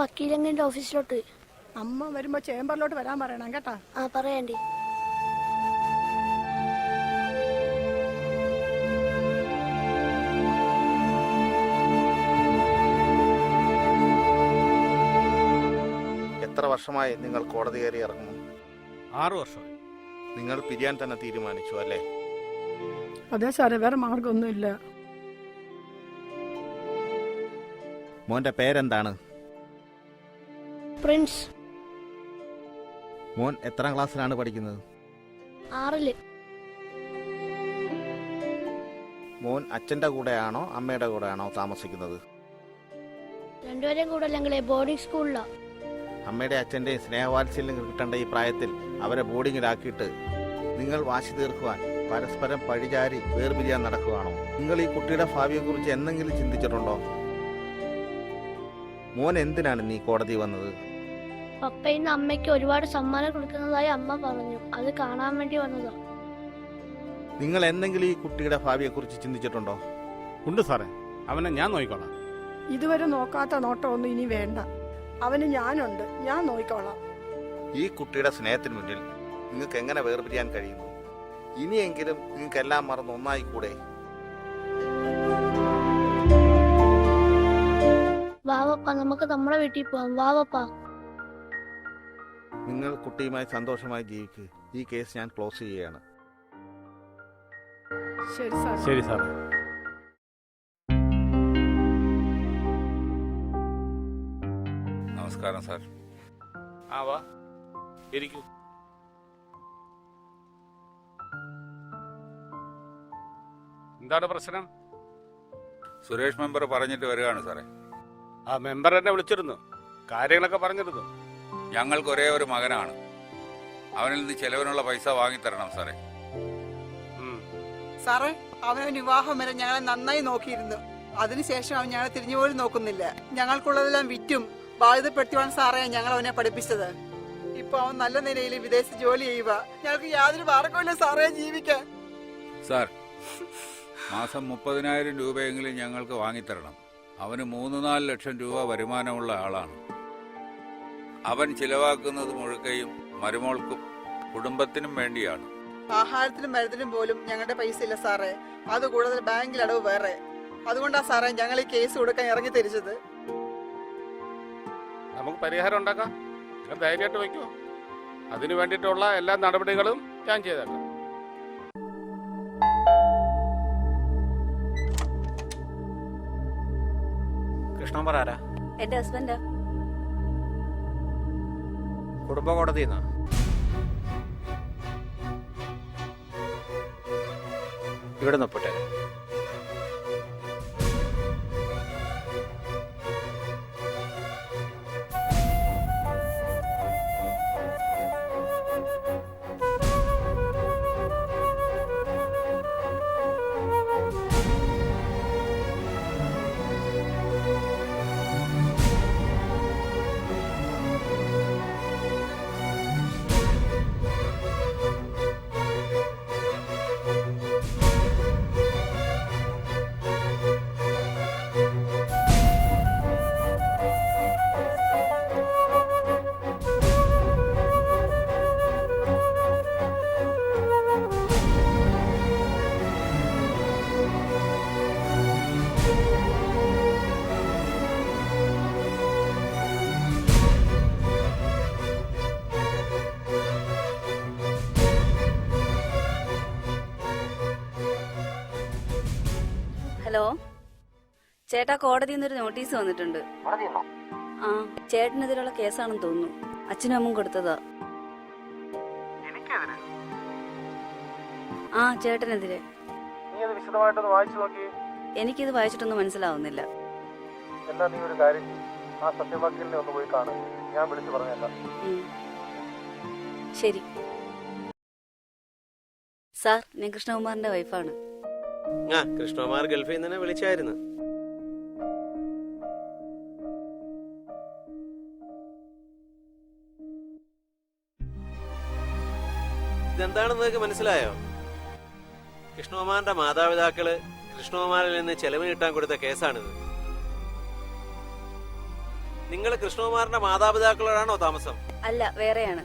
വക്കീലങ്ങിന്റെ ഓഫീസിലോട്ട്. അമ്മ വരുമ്പോ ചേംബറിലോട്ട് വരാൻ പറയണം കേട്ടാ. പറയാണ്ടി. എത്ര വർഷമായി നിങ്ങൾ കോടതി കയറി ഇറങ്ങുന്നു? 6 വർഷമായി. നിങ്ങൾ പിരിയാൻ തന്നെ തീരുമാനിച്ചു അല്ലേ? അതെ സാറേ, വേറെ മാർഗമൊന്നുമില്ല. മോന്റെ പേരെന്താണ്? പ്രിൻസ്. മോൻ എത്രാം ക്ലാസ്സിലാണ് പഠിക്കുന്നത്? 6ല്. മോൻ അച്ഛന്റെ കൂടെയാണോ അമ്മയുടെ കൂടെയാണോ താമസിക്കുന്നത്? രണ്ടുപേരെയും കൂടെ അല്ലെങ്കിൽ ബോർഡിംഗ് സ്കൂളിലാ. അമ്മയുടെ അച്ഛൻ്റെയും സ്നേഹവാത്സല്യം കിട്ടേണ്ട ഈ പ്രായത്തിൽ അവരെ ബോർഡിങ്ങിലാക്കിയിട്ട് നിങ്ങൾ വാശി തീർക്കുവാൻ പരസ്പരം പഴിചാരി വേർപിരിയാൻ നടക്കുകയാണോ? നിങ്ങൾ ഈ കുട്ടിയുടെ ഭാവിയെക്കുറിച്ച് എന്തെങ്കിലും ചിന്തിച്ചിട്ടുണ്ടോ? മോൻ എന്തിനാണ് നീ കോടതി വന്നത്? പപ്പ ഇന്ന് അമ്മയ്ക്ക് ഒരുപാട് സമ്മാനം കൊടുക്കുന്നതായി അമ്മ പറഞ്ഞു. അത് കാണാൻ വേണ്ടി വന്നതാ. നിങ്ങൾ എന്തെങ്കിലും ഈ കുട്ടിയുടെ ഭാവിയെക്കുറിച്ച് ചിന്തിച്ചിട്ടുണ്ടോ? ഉണ്ട് സാറേ, അവനെ ഞാൻ നോക്കിക്കോളാം. ഇതുവരെ നോക്കാത്ത നോട്ടമൊന്നും ഇനി വേണ്ട. അവന് ഞാനുണ്ട്, ഞാൻ നോക്കിക്കോളാം. ഈ കുട്ടിയുടെ സ്നേഹത്തിന് മുന്നിൽ നിങ്ങൾക്ക് എങ്ങനെ വേർപിരിയാൻ കഴിയുന്നു? ഇനിയെങ്കിലും നിങ്ങൾക്കെല്ലാം മറന്ന് ഒന്നായിക്കൂടെ? വാവപ്പ, നമുക്ക് നമ്മുടെ വീട്ടിൽ പോവാം. വാവപ്പ. നിങ്ങൾ കുട്ടിയുമായി സന്തോഷമായി ജീവിക്കുക. ഈ കേസ് ഞാൻ ക്ലോസ് ചെയ്യുകയാണ്. ശരി സാർ. ശരി സാറേ. നമസ്കാരം സാർ. വാ ഇരിക്കൂ. എന്താണ് പ്രശ്നം? സുരേഷ് മെമ്പർ പറഞ്ഞിട്ട് വരികയാണ് സാറേ. ആ മെമ്പർ എന്നെ വിളിച്ചിരുന്നു, കാര്യങ്ങളൊക്കെ പറഞ്ഞിരുന്നു. ഞങ്ങൾക്ക് ഒരേ ഒരു മകനാണ്. അവനിൽ നിന്ന് ചെലവിനുള്ള പൈസ വാങ്ങിത്തരണം സാറേ. സാറേ, അവന് വിവാഹം വരെ ഞങ്ങളെ നന്നായി നോക്കിയിരുന്നു. അതിനുശേഷം അവൻ ഞങ്ങളെ തിരിഞ്ഞുപോലും നോക്കുന്നില്ല. ഞങ്ങൾക്കുള്ളതെല്ലാം വിറ്റും ബാധ്യതപ്പെടുത്തിയാണ് സാറേ ഞങ്ങൾ അവനെ പഠിപ്പിച്ചത്. ഇപ്പൊ അവൻ നല്ല നിലയിൽ വിദേശ ജോലി ചെയ്യുക. ഞങ്ങൾക്ക് യാതൊരു മാർഗമില്ല സാറേ ജീവിക്കാൻ. സാർ, മാസം 30,000 രൂപയെങ്കിലും ഞങ്ങൾക്ക് വാങ്ങിത്തരണം. അവന് 3-4 ലക്ഷം രൂപ വരുമാനമുള്ള ആളാണ്. അവൻ ചിലവാക്കുന്നത് മുഴുക്കയും മരുമോൾക്കും കുടുംബത്തിനും വേണ്ടിയാണ്. ആഹാരത്തിനും മരുന്നിനും പോലും ഞങ്ങളുടെ പൈസ ഇല്ല സാറേ. അതുകൂടാതെ ബാങ്കിൽ അടവ് വേറെ. അതുകൊണ്ടാ സാറേ ഞങ്ങൾ ഈ കേസ് കൊടുക്കാൻ ഇറങ്ങി തിരിച്ചത്. നമുക്ക് പരിഹാരം ഉണ്ടാക്കാം. നിങ്ങൾ ധൈര്യമായിട്ട് വയ്ക്കൂ. അതിനു വേണ്ടിയിട്ടുള്ള എല്ലാ നടപടികളും ഞാൻ ചെയ്തേക്കാം. കൃഷ്ണകുമാർ ആരാ? എന്റെ ഹസ്ബൻഡാ. കുടുംബ കോടതിന്നാ? ഇവിടെ നിൽപ്പട്ടെ. ഹലോ ചേട്ടാ, കോടതിയിൽ നിന്നൊരു നോട്ടീസ് വന്നിട്ടുണ്ട്. ആ, ചേട്ടനെതിരെയുള്ള കേസാണെന്ന് തോന്നുന്നു. അച്ഛനും അമ്മയും കൊടുത്തതാ. ആ, ചേട്ടനെതിരെ. എനിക്കിത് വായിച്ചിട്ടൊന്നും മനസ്സിലാവുന്നില്ല. എന്നാ നീ ഒരു കാര്യം, ആ സത്യവാക്യലിനെ ഒന്ന് പോയി കാണും. ഞാൻ വിളിച്ചു പറഞ്ഞേക്കാം. ശരി സാർ, ഞാൻ കൃഷ്ണകുമാറിന്റെ വൈഫാണ്. കൃഷ്ണകുമാർ ഗൾഫിൽ നിന്ന് വിളിച്ചായിരുന്നു. ഇതെന്താണെന്ന് നിങ്ങൾക്ക് മനസ്സിലായോ? കൃഷ്ണകുമാറിന്റെ മാതാപിതാക്കള് കൃഷ്ണകുമാറിൽ നിന്ന് ചെലവ് കിട്ടാൻ കൊടുത്ത കേസാണിത്. നിങ്ങൾ കൃഷ്ണകുമാറിന്റെ മാതാപിതാക്കളോടാണോ താമസം? അല്ല, വേറെയാണ്.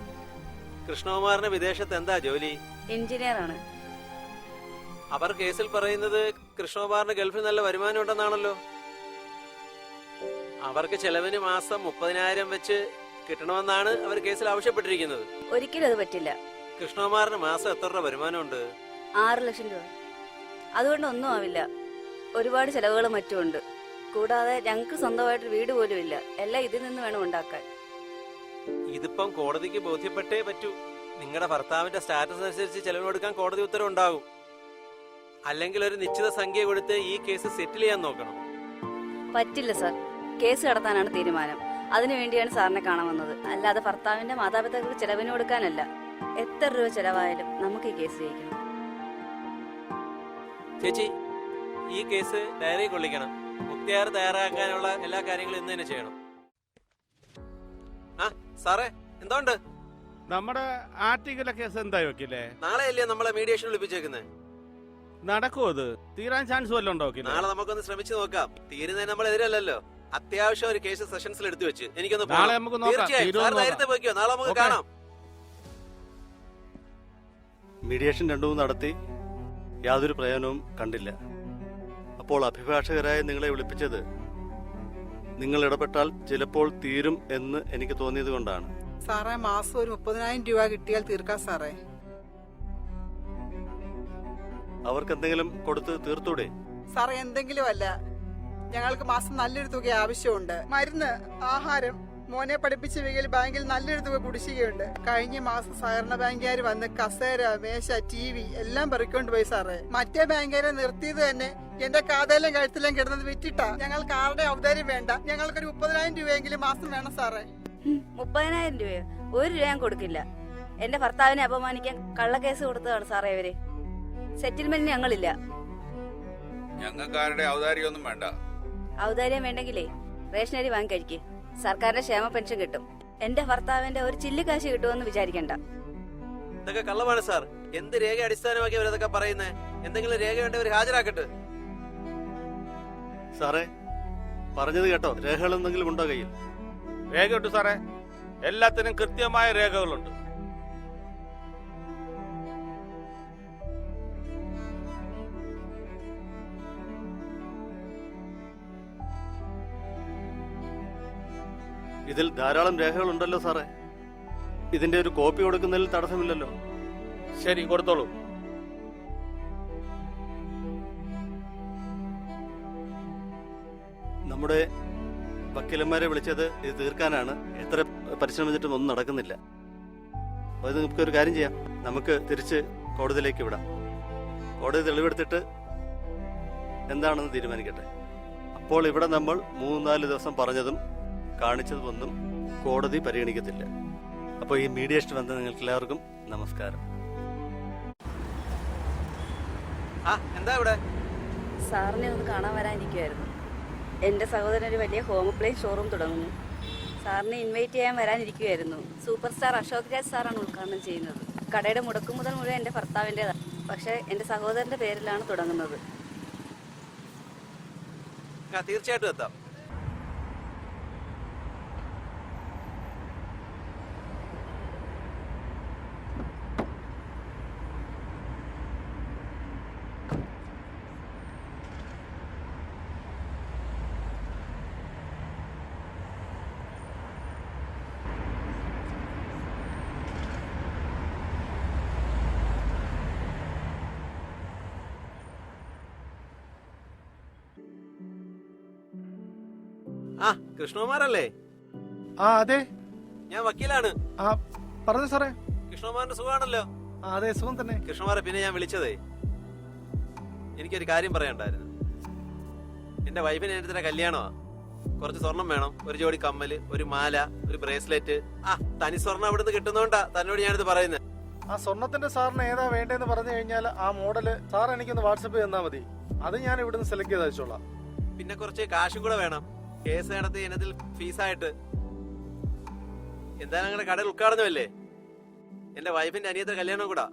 കൃഷ്ണകുമാറിന് വിദേശത്ത് എന്താ ജോലി? എഞ്ചിനീയർ ആണ്. അവർ കേസിൽ പറയുന്നത് കൃഷ്ണകുമാറിന് ഗൾഫിൽ നല്ല വരുമാനം ഉണ്ടെന്നാണല്ലോ. അവർക്ക് ചെലവിന് മാസം 30,000 വെച്ച് കിട്ടണമെന്നാണ് അവർ കേസിൽ ആവശ്യപ്പെട്ടിരിക്കുന്നത്. ഒരിക്കലും അത് പറ്റില്ല. കൃഷ്ണകുമാറിന് മാസം എത്ര രൂപ വരുമാനമുണ്ട്? 6 ലക്ഷം രൂപ. അതുകൊണ്ട് ഒന്നും ആവില്ല. ഒരുപാട് ചെലവുകളും മറ്റുമുണ്ട്. കൂടാതെ ഞങ്ങൾക്ക് സ്വന്തമായിട്ട് വീട് പോലും ഇല്ല. എല്ലാം ഇതിൽ നിന്ന് വേണം ഉണ്ടാക്കാൻ. ഇതിപ്പം കോടതിക്ക് ബോധ്യപ്പെട്ടേ പറ്റൂ. നിങ്ങളുടെ ഭർത്താവിന്റെ സ്റ്റാറ്റസ് അനുസരിച്ച് ചെലവിനെടുക്കാൻ കോടതി ഉത്തരവുണ്ടാകും. അല്ലെങ്കിൽ ഒരു നിശ്ചിത സംഖ്യ കൊടുത്ത് ഈ കേസ് സെറ്റിൽ ചെയ്യാൻ നോക്കണം. പറ്റില്ല സാർ. കേസ് കടത്താനാണ് തീരുമാനം. അതിനുവേണ്ടിയാണ് സാറിനെ കാണാൻ വന്നത്. അല്ലാതെ ഭർത്താവിന്റെ മാതാപിതാക്കൾക്ക് ചെലവിന് കൊടുക്കാനല്ല. എത്ര രൂപ ചെലവായാലും നമുക്ക് ഈ കേസ് ജയിക്കണം. ചേച്ചി, ഈ കേസ് ഡയറി കൊള്ളിക്കണം. മുക്തിയാർ തയ്യാറാക്കാനുള്ള എല്ലാ കാര്യങ്ങളും ഇന്ന് തന്നെ ചെയ്യണം. ആ സാറേ, എന്തുണ്ട്? നമ്മുടെ ആർട്ടിക്കല കേസ് എന്തായി വെക്കില്ലേ? നാളെ അല്ലേ നമ്മളെ മീഡിയേഷൻ വിളിപ്പിച്ചേക്കുന്നത്? നടക്കുമോ? അത് തീരാൻ ചാൻസ് വല്ലതും ഉണ്ടോ? നാളെ നമുക്കൊന്ന് ശ്രമിച്ചു നോക്കാം. തീരുന്നതിന് നമ്മൾ എതിരല്ലല്ലോ. അത്യാവശ്യം ഒരു കേസ് സെഷൻസിൽ എടുത്തു വെച്ച് എനിക്കൊന്ന് നാളെ നമുക്ക് നോക്കാം. തീർച്ചയായും സാർ നേരത്തെ പോയിക്കോ. നാളെ നമുക്ക് ഓക്കേ. കാണാം. മീഡിയേഷൻ 2 നടത്തി യാതൊരു പ്രയോജനവും കണ്ടില്ല. അപ്പോൾ അഭിഭാഷകരായ നിങ്ങളെ വിളിപ്പിച്ചത് നിങ്ങൾ ഇടപെട്ടാൽ ചിലപ്പോൾ തീരും എന്ന് എനിക്ക് തോന്നിയത് കൊണ്ടാണ്. സാറേ, മാസം ഒരു 30,000 രൂപ കിട്ടിയാൽ തീർക്കാം സാറേ. അവർക്ക് എന്തെങ്കിലും കൊടുത്ത് തീർത്തൂടെ? സാറേ, എന്തെങ്കിലും അല്ല, ഞങ്ങൾക്ക് മാസം നല്ലൊരു തുക ആവശ്യമുണ്ട്. മരുന്ന്, ആഹാരം, മോനെ പഠിപ്പിച്ചവയിൽ ബാങ്കിൽ നല്ലൊരു തുക കുടിശ്ശികയുണ്ട്. കഴിഞ്ഞ മാസം സഹകരണ ബാങ്കുകാർ വന്ന് കസേര, മേശ, TV എല്ലാം പെറുക്കൊണ്ട് പോയി സാറേ. മറ്റേ ബാങ്കുകാരെ നിർത്തിയത് തന്നെ എന്റെ കാതയിലും കഴുത്തിലും കിടന്നത് വിറ്റിട്ടാ. ഞങ്ങൾക്ക് ആരുടെ ഔദാര്യം വേണ്ട. ഞങ്ങൾക്കൊരു 30,000 രൂപയെങ്കിലും മാസം വേണം സാറേ. 30,000 രൂപയോ? 1 രൂപ ഞാൻ കൊടുക്കില്ല. എന്റെ ഭർത്താവിനെ അപമാനിക്കാൻ കള്ളക്കേസ് കൊടുത്തതാണ് സാറേ ഇവര്. സെറ്റിൽമെന്റിന് ഞങ്ങളില്ല. ഞങ്ങൾക്കാരുടെ ഔദാര്യമൊന്നും വേണ്ട. ഔദാര്യം വേണ്ടെങ്കിലേ റേഷനരി വാങ്ങി കഴിക്കേ. സർക്കാരിന്റെ ക്ഷേമ പെൻഷൻ കിട്ടും. എന്റെ ഭർത്താവിന്റെ ഒരു ചില്ലിക്കാശ് കിട്ടുമെന്ന് വിചാരിക്കണ്ട. ഇതൊക്കെ കള്ളമാണ് സാർ. എന്ത് രേഖ അടിസ്ഥാനമാക്കി അവരതൊക്കെ പറയുന്നേ? എന്തെങ്കിലും രേഖ വേണ്ടവർ ഹാജരാക്കട്ടെ. സാറേ, പറഞ്ഞത് കേട്ടോ? രേഖകൾ എന്തെങ്കിലും ഉണ്ടോ കയ്യിൽ? രേഖയുണ്ട് സാറേ. എല്ലാത്തിനും കൃത്യമായ രേഖകളുണ്ട്. ഇതിൽ ധാരാളം രേഖകളുണ്ടല്ലോ സാറേ. ഇതിന്റെ ഒരു കോപ്പി കൊടുക്കുന്നതിൽ തടസ്സമില്ലല്ലോ. ശരി, കൊടുത്തോളൂ. നമ്മുടെ വക്കീലന്മാരെ വിളിച്ചത് ഇത് തീർക്കാനാണ്. എത്ര പരിശ്രമിച്ചിട്ടും ഒന്നും നടക്കുന്നില്ല. അപ്പോൾ ഇത് നമുക്കൊരു കാര്യം ചെയ്യാം. നമുക്ക് തിരിച്ച് കോടതിയിലേക്ക് വിടാം. കോടതി തെളിവെടുത്തിട്ട് എന്താണെന്ന് തീരുമാനിക്കട്ടെ. അപ്പോൾ ഇവിടെ നമ്മൾ 3-4 ദിവസം പറഞ്ഞതും കാണിച്ചതൊന്നും കോടതി പരിഗണിക്കത്തില്ല. അപ്പോൾ ഈ മീഡിയേഷൻ വന്ന നിങ്ങൾക്ക് എല്ലാവർക്കും നമസ്കാരം. എന്താ ഇവിടെ? സാറിനെ ഒന്ന് കാണാൻ വരാനിരിക്കുമായിരുന്നു. എന്റെ സഹോദരൻ ഒരു വലിയ ഹോം അപ്ലയൻസ് ഷോറൂം തുടങ്ങുന്നു. സാറിനെ ഇൻവൈറ്റ് ചെയ്യാൻ വരാനിരിക്കുമായിരുന്നു. സൂപ്പർ സ്റ്റാർ അശോക് രാജ് സാറാണ് ഉദ്ഘാടനം ചെയ്യുന്നത്. കടയുടെ മുടക്കുമുതൽ മുഴുവൻ എന്റെ ഭർത്താവിൻ്റെതാണ്. പക്ഷെ എന്റെ സഹോദരന്റെ പേരിലാണ് തുടങ്ങുന്നത്. തീർച്ചയായിട്ടും എത്താം. ആ, കൃഷ്ണകുമാറല്ലേ? അതെ, ഞാൻ വക്കീലാണ്. പറഞ്ഞു സാറേ. കൃഷ്ണകുമാറിന്റെ സുഖമാണല്ലോ? അതെ, സുഖം തന്നെ. കൃഷ്ണകുമാറെ, പിന്നെ ഞാൻ വിളിച്ചതേ എനിക്കൊരു കാര്യം പറയാനുണ്ടായിരുന്നു. എന്റെ വൈഫിന് എൻ്റെ കല്യാണമാ. കുറച്ച് സ്വർണം വേണം. ഒരു ജോഡി കമ്മല്, ഒരു മാല, ഒരു ബ്രേസ്ലെറ്റ്. തനി സ്വർണം അവിടുന്ന് കിട്ടുന്നോണ്ടാ തന്നോട് ഞാനിത് പറയുന്നത്. ആ സ്വർണത്തിന്റെ സാറിന് ഏതാ വേണ്ടതെന്ന് പറഞ്ഞു കഴിഞ്ഞാൽ ആ മോഡല് സാർ എനിക്കൊന്ന് വാട്സപ്പ് തന്നാ മതി. അത് ഞാൻ ഇവിടുന്ന് സെലക്ട് ചെയ്ത് അയച്ചോളാം. പിന്നെ കുറച്ച് കാശും കൂടെ വേണം കേസ് നടത്തി ഇനത്തിൽ ഫീസായിട്ട്. എന്തായാലും അങ്ങനെ കടയിൽ ഉദ്ഘാടനമല്ലേ? എന്റെ വൈഫിന്റെ അനിയത്തെ കല്യാണം കൂടാ.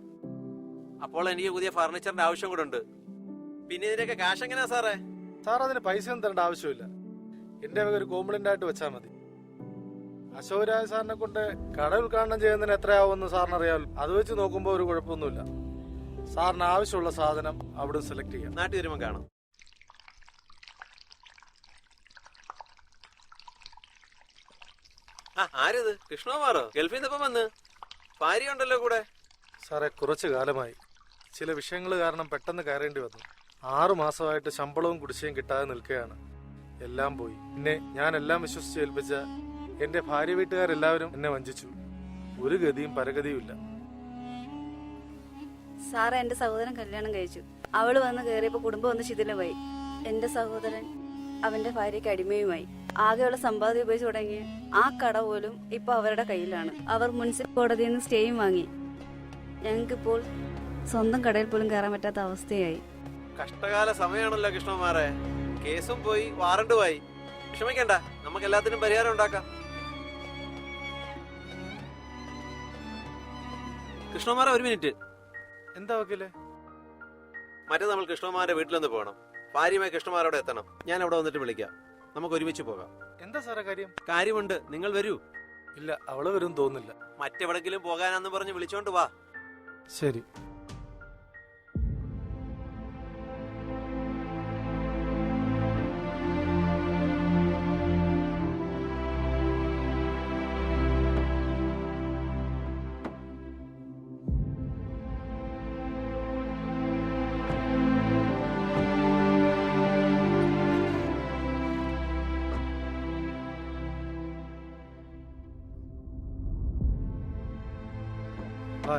അപ്പോൾ എനിക്ക് പുതിയ ഫർണിച്ചറിന്റെ ആവശ്യം കൂടെ ഉണ്ട്. പിന്നെ ഇതിനൊക്കെ കാശ് എങ്ങനെയാ സാറേ? സാർ അതിന് പൈസ ഒന്നും തരേണ്ട ആവശ്യമില്ല. എന്റെ വക ഒരു കോംപ്ലിമെന്റ് ആയിട്ട് വെച്ചാൽ മതി. അശോകരാജ് സാറിനെ കൊണ്ട് കട ഉദ്ഘാടനം ചെയ്യുന്നതിന് എത്രയാവുമെന്ന് സാറിന് അറിയാമല്ലോ. അത് വെച്ച് നോക്കുമ്പോൾ ഒരു കുഴപ്പമൊന്നുമില്ല. സാറിന് ആവശ്യമുള്ള സാധനം അവിടെ സെലക്ട് ചെയ്യാം. നാട്ടിൽ വരുമ്പോൾ കാണാം. ആരിത്? കൃഷ്ണകുമാറോ? ഗൾഫിൽ നിന്നിപ്പം വന്ന്? ഭാര്യ ഉണ്ടല്ലോ കൂടെ. സാറേ, കുറച്ചു കാലമായി ചില വിഷയങ്ങൾ കാരണം പെട്ടെന്ന് കയറേണ്ടി വന്നു. 6 മാസമായിട്ട് ശമ്പളവും കുടിശ്ശികയും കിട്ടാതെ നിൽക്കുകയാണ്. എല്ലാം പോയി. പിന്നെ ഞാൻ എല്ലാം വിശ്വസിച്ച് ഏൽപ്പിച്ച എന്റെ ഭാര്യ വീട്ടുകാരെല്ലാവരും എന്നെ വഞ്ചിച്ചു. ഒരു ഗതിയും പരഗതിയും ഇല്ല. സാറ് എന്റെ സഹോദരൻ കല്യാണം കഴിച്ചു. അവള് വന്ന് കയറിയപ്പോ കുടുംബം ഒന്ന് ശിഥിലമായി. എന്റെ സഹോദരൻ അവന്റെ ഭാര്യയ്ക്ക് അടിമയുമായി. ആകെയുള്ള സമ്പാദ്യം ഉപയോഗിച്ച് തുടങ്ങി ആ കട പോലും ഇപ്പൊ അവരുടെ കയ്യിലാണ്. അവർ മുനിസിപ്പൽ കോടതിയിൽ നിന്ന് സ്റ്റേയും വാങ്ങി. ഞങ്ങൾക്കിപ്പോൾ സ്വന്തം കടയിൽ പോലും കയറാൻ പറ്റാത്ത അവസ്ഥയായി. കഷ്ടകാല സമയമാണല്ലോ കൃഷ്ണകുമാറെ. കേസും പോയി, വാറണ്ടുമായി. വിഷമിക്കണ്ട, നമുക്ക് എല്ലാത്തിനും പരിഹാരം ഉണ്ടാക്കാം. കൃഷ്ണകുമാറെ, ഒരു മിനിറ്റ്. എന്താ വക്കീലെ? മറ്റേ നമ്മൾ കൃഷ്ണകുമാരുടെ വീട്ടിലൊന്ന് പോകണം. ഭാര്യയുമായി കൃഷ്ണകുമാരോടെ എത്തണം. ഞാൻ അവിടെ വന്നിട്ട് വിളിക്കാം. നമുക്ക് ഒരുമിച്ച് പോകാം. എന്താ സാറേ കാര്യം? കാര്യമുണ്ട്, നിങ്ങൾ വരൂ. ഇല്ല, അവള് വരും തോന്നുന്നില്ല. മറ്റെവിടെങ്കിലും പോകാനാന്ന് പറഞ്ഞ് വിളിച്ചോണ്ട് വാ. ശരി.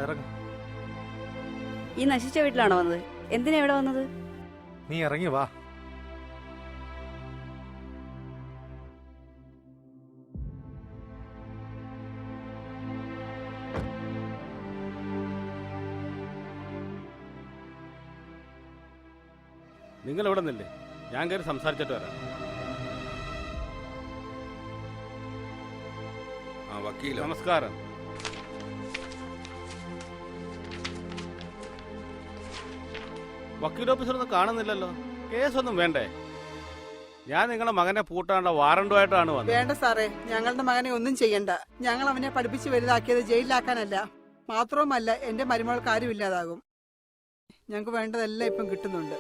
ഇറങ്ങ. ഈ നശിച്ച വീട്ടിലാണോ വന്നത്? എന്തിനാ ഇവിടെ വന്നത്? നീ ഇറങ്ങി വാ. നിങ്ങൾ ഇവിടെ നിന്നില്ലേ? ഞാൻ കയറി സംസാരിച്ചിട്ട് വരാം. വക്കീല നമസ്കാരം. വക്കീൽ ഓഫീസറൊന്നും കാണുന്നില്ലല്ലോ. കേസൊന്നും വേണ്ടേ? ഞാൻ നിങ്ങളുടെ മകനെ പൂട്ടാനുള്ള വാറണ്ടുമായിട്ടാണ് വന്നത്. വേണ്ട സാറേ, ഞങ്ങളുടെ മകനെ ഒന്നും ചെയ്യണ്ട. ഞങ്ങൾ അവനെ പഠിപ്പിച്ച് വലുതാക്കിയത് ജയിലിലാക്കാനല്ല. മാത്രവുമല്ല, എന്റെ മരുമകൾക്ക് ആരും ഇല്ലാതാകും. ഞങ്ങൾക്ക് വേണ്ടതെല്ലാം ഇപ്പം കിട്ടുന്നുണ്ട്.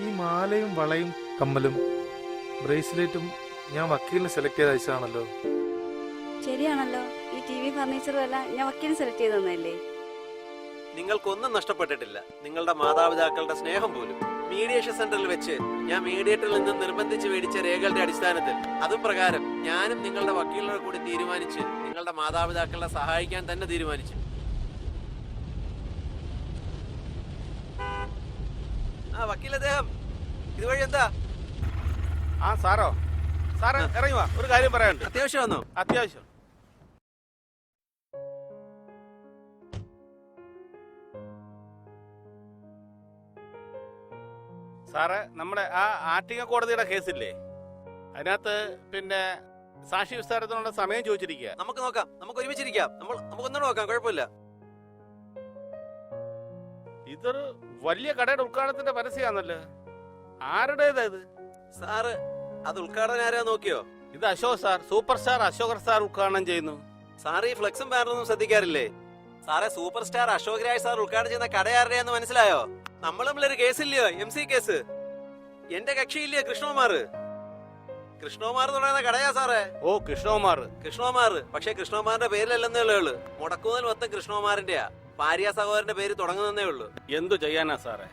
ഈ മാലയും വളയും കമ്മലും ബ്രേസ്ലെറ്റും ഞാൻ വക്കീലിന് സെലക്ട് ചെയ്ത് അയച്ചതാണല്ലോ. ശരിയാണല്ലോ. ഈ TV ഫർണിച്ചറും എല്ലാം ഞാൻ വക്കീലിന് സെലക്ട് ചെയ്ത് തന്നല്ലേ. നിങ്ങൾക്കൊന്നും നഷ്ടപ്പെട്ടിട്ടില്ല. നിങ്ങളുടെ മാതാപിതാക്കളുടെ സ്നേഹം പോലും. മീഡിയേഷൻ സെന്ററിൽ വെച്ച് ഞാൻ മീഡിയേറ്ററിൽ നിന്ന് നിർബന്ധിച്ച് മേടിച്ച രേഖകളുടെ അടിസ്ഥാനത്തിൽ അതും പ്രകാരം ഞാനും നിങ്ങളുടെ വക്കീലിനെ കൂടി തീരുമാനിച്ച് നിങ്ങളുടെ മാതാപിതാക്കളെ സഹായിക്കാൻ തന്നെ തീരുമാനിച്ചു. വക്കീൽ അദ്ദേഹം ഇതുവഴി എന്താ? സാറോ? സാറ് ഇറങ്ങി വാ, ഒരു കാര്യം പറയാനുണ്ട്. അത്യാവശ്യം വന്നോ? അത്യാവശ്യം. സാറ്, നമ്മുടെ ആ ആറ്റിങ്ങ കോടതിയുടെ കേസില്ലേ, അതിനകത്ത് പിന്നെ സാക്ഷി വിസ്താരത്തിനുള്ള സമയം ചോദിച്ചിരിക്കുക. നമുക്ക് നോക്കാം, നമുക്ക് ഒരുമിച്ചിരിക്കാം. നമുക്കൊന്നുകൂടെ നോക്കാം, കുഴപ്പമില്ല. ഇതൊരു വലിയ കടയുടെ ഉദ്ഘാടനത്തിന്റെ പരസ്യമാണല്ലോ. ആരുടേതാ ഇത്? സാറ് അത് ഉദ്ഘാടനം ആരാ നോക്കിയോ? ഇത് Ashok sir, super star Ashok sir ഉദ്ഘാടനം ചെയ്യുന്നു. സാറ് ഈ ഫ്ലെക്സും ബാനറൊന്നും ശ്രദ്ധിക്കാറില്ലേ? സാറേ, super star Ashok Raj sir ഉദ്ഘാടനം ചെയ്യുന്ന കടയാരുടെയാന്ന് മനസ്സിലായോ? നമ്മൾ തമ്മിലൊരു കേസില്ലയോ, MC കേസ്. എന്റെ കക്ഷിയില്ലയോ കൃഷ്ണകുമാർ? കൃഷ്ണകുമാർ തുടങ്ങുന്ന കടയാ സാറേ. ഓ, കൃഷ്ണകുമാർ. പക്ഷെ കൃഷ്ണകുമാറിന്റെ പേരിലല്ലെന്നേ ഉള്ളൂ. മുടക്കുതൽ മൊത്തം കൃഷ്ണകുമാറിന്റെയാ. ഭാര്യ സഹോദരന്റെ പേര് തുടങ്ങുന്നേ ഉള്ളൂ. എന്തു ചെയ്യാനാ സാറേ?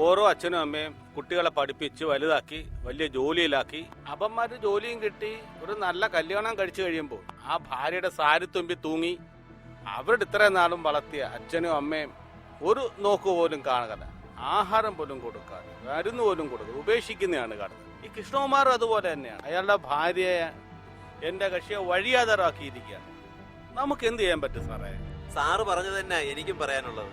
ഓരോ അച്ഛനും അമ്മയും കുട്ടികളെ പഠിപ്പിച്ച് വലുതാക്കി വലിയ ജോലിയിലാക്കി അപ്പന്മാര് ജോലിയും കിട്ടി ഒരു നല്ല കല്യാണം കഴിച്ചു കഴിയുമ്പോൾ ആ ഭാര്യയുടെ സാരിത്തുമ്പി തൂങ്ങി അവരുടെ ഇത്രയും നാളും വളർത്തിയ അച്ഛനും അമ്മയും ഒരു നോക്ക് പോലും കാണുകയില്ല. ആഹാരം പോലും കൊടുക്കാതെ, മരുന്ന് പോലും കൊടുക്കുക, ഉപേക്ഷിക്കുന്നതാണ് കാണുന്നത്. ഈ കൃഷ്ണകുമാർ അതുപോലെ തന്നെയാണ്. അയാളുടെ ഭാര്യയെ എന്റെ കക്ഷിയെ വഴിയാതരാക്കിയിരിക്കുകയാണ്. നമുക്ക് എന്ത് ചെയ്യാൻ പറ്റും സാറേ? സാറ് പറഞ്ഞത് തന്നെ എനിക്കും പറയാനുള്ളത്.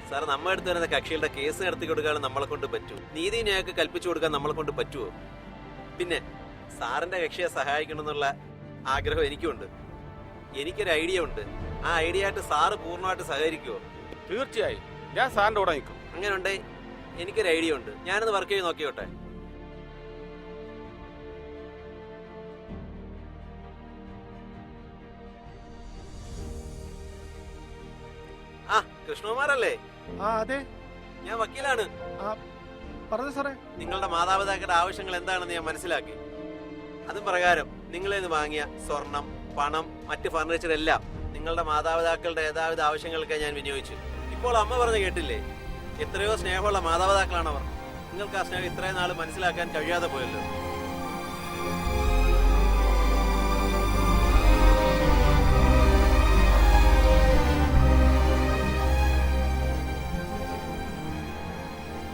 സാർ, നമ്മുടെ അടുത്ത് വരുന്ന കക്ഷികളുടെ കേസ് നടത്തി കൊടുക്കാൻ നമ്മളെ കൊണ്ട് പറ്റൂ. നീതി ന്യായമൊക്കെ കൽപ്പിച്ചു കൊടുക്കാൻ നമ്മളെ കൊണ്ട് പറ്റുമോ? പിന്നെ സാറിന്റെ കക്ഷിയെ സഹായിക്കണമെന്നുള്ള ആഗ്രഹം എനിക്കുണ്ട്. എനിക്കൊരു ഐഡിയ ഉണ്ട്. ആ ഐഡിയ ആയിട്ട് സാറ് പൂർണ്ണമായിട്ട് സഹകരിക്കുമോ? തീർച്ചയായും ഞാൻ സാറിന്റെ കൂടെ നിൽക്കും. അങ്ങനെ ഉണ്ടേ എനിക്കൊരു ഐഡിയ ഉണ്ട്. ഞാനൊന്ന് വർക്ക് ചെയ്ത് നോക്കിയോട്ടെ. ആ, കൃഷ്ണകുമാറല്ലേ? ആ അതെ, ഞാൻ വക്കീലാണ്. പറഞ്ഞു സാറേ. നിങ്ങളുടെ മാതാപിതാക്കളുടെ ആവശ്യങ്ങൾ എന്താണെന്ന് ഞാൻ മനസ്സിലാക്കി. അതും പ്രകാരം നിങ്ങളിൽ നിന്ന് വാങ്ങിയ സ്വർണം, പണം, മറ്റ് ഫർണിച്ചർ എല്ലാം നിങ്ങളുടെ മാതാപിതാക്കളുടെ യഥാവിധ ആവശ്യങ്ങൾക്കായി ഞാൻ വിനിയോഗിച്ചു. ഇപ്പോൾ അമ്മ പറഞ്ഞ് കേട്ടില്ലേ, എത്രയോ സ്നേഹമുള്ള മാതാപിതാക്കളാണവർ. നിങ്ങൾക്ക് ആ സ്നേഹം ഇത്രയും നാൾ മനസ്സിലാക്കാൻ കഴിയാതെ പോയല്ലോ.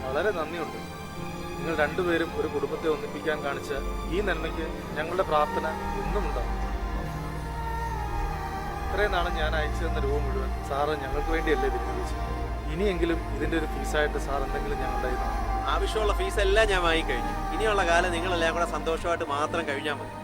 വളരെ നന്ദിയുണ്ട്. നിങ്ങൾ രണ്ടുപേരും ഒരു കുടുംബത്തെ ഒന്നിപ്പിക്കാൻ കാണിച്ച ഈ നന്മയ്ക്ക് ഞങ്ങളുടെ പ്രാർത്ഥന എന്നും ഉണ്ടാവും. ഇത്രയും നാളും ഞാൻ അയച്ചു തന്ന രൂപ മുഴുവൻ സാറ് ഞങ്ങൾക്ക് വേണ്ടിയല്ലേ വിനിയോഗിച്ചത്. ഇനിയെങ്കിലും ഇതിന്റെ ഒരു ഫീസായിട്ട് സാർ എന്തെങ്കിലും ഞങ്ങളുടെ ആവശ്യമുള്ള ഫീസ് എല്ലാം ഞാൻ വാങ്ങിക്കഴിഞ്ഞു. ഇനിയുള്ള കാലം നിങ്ങളെല്ലാം കൂടെ സന്തോഷമായിട്ട് മാത്രം കഴിഞ്ഞാൽ മതി.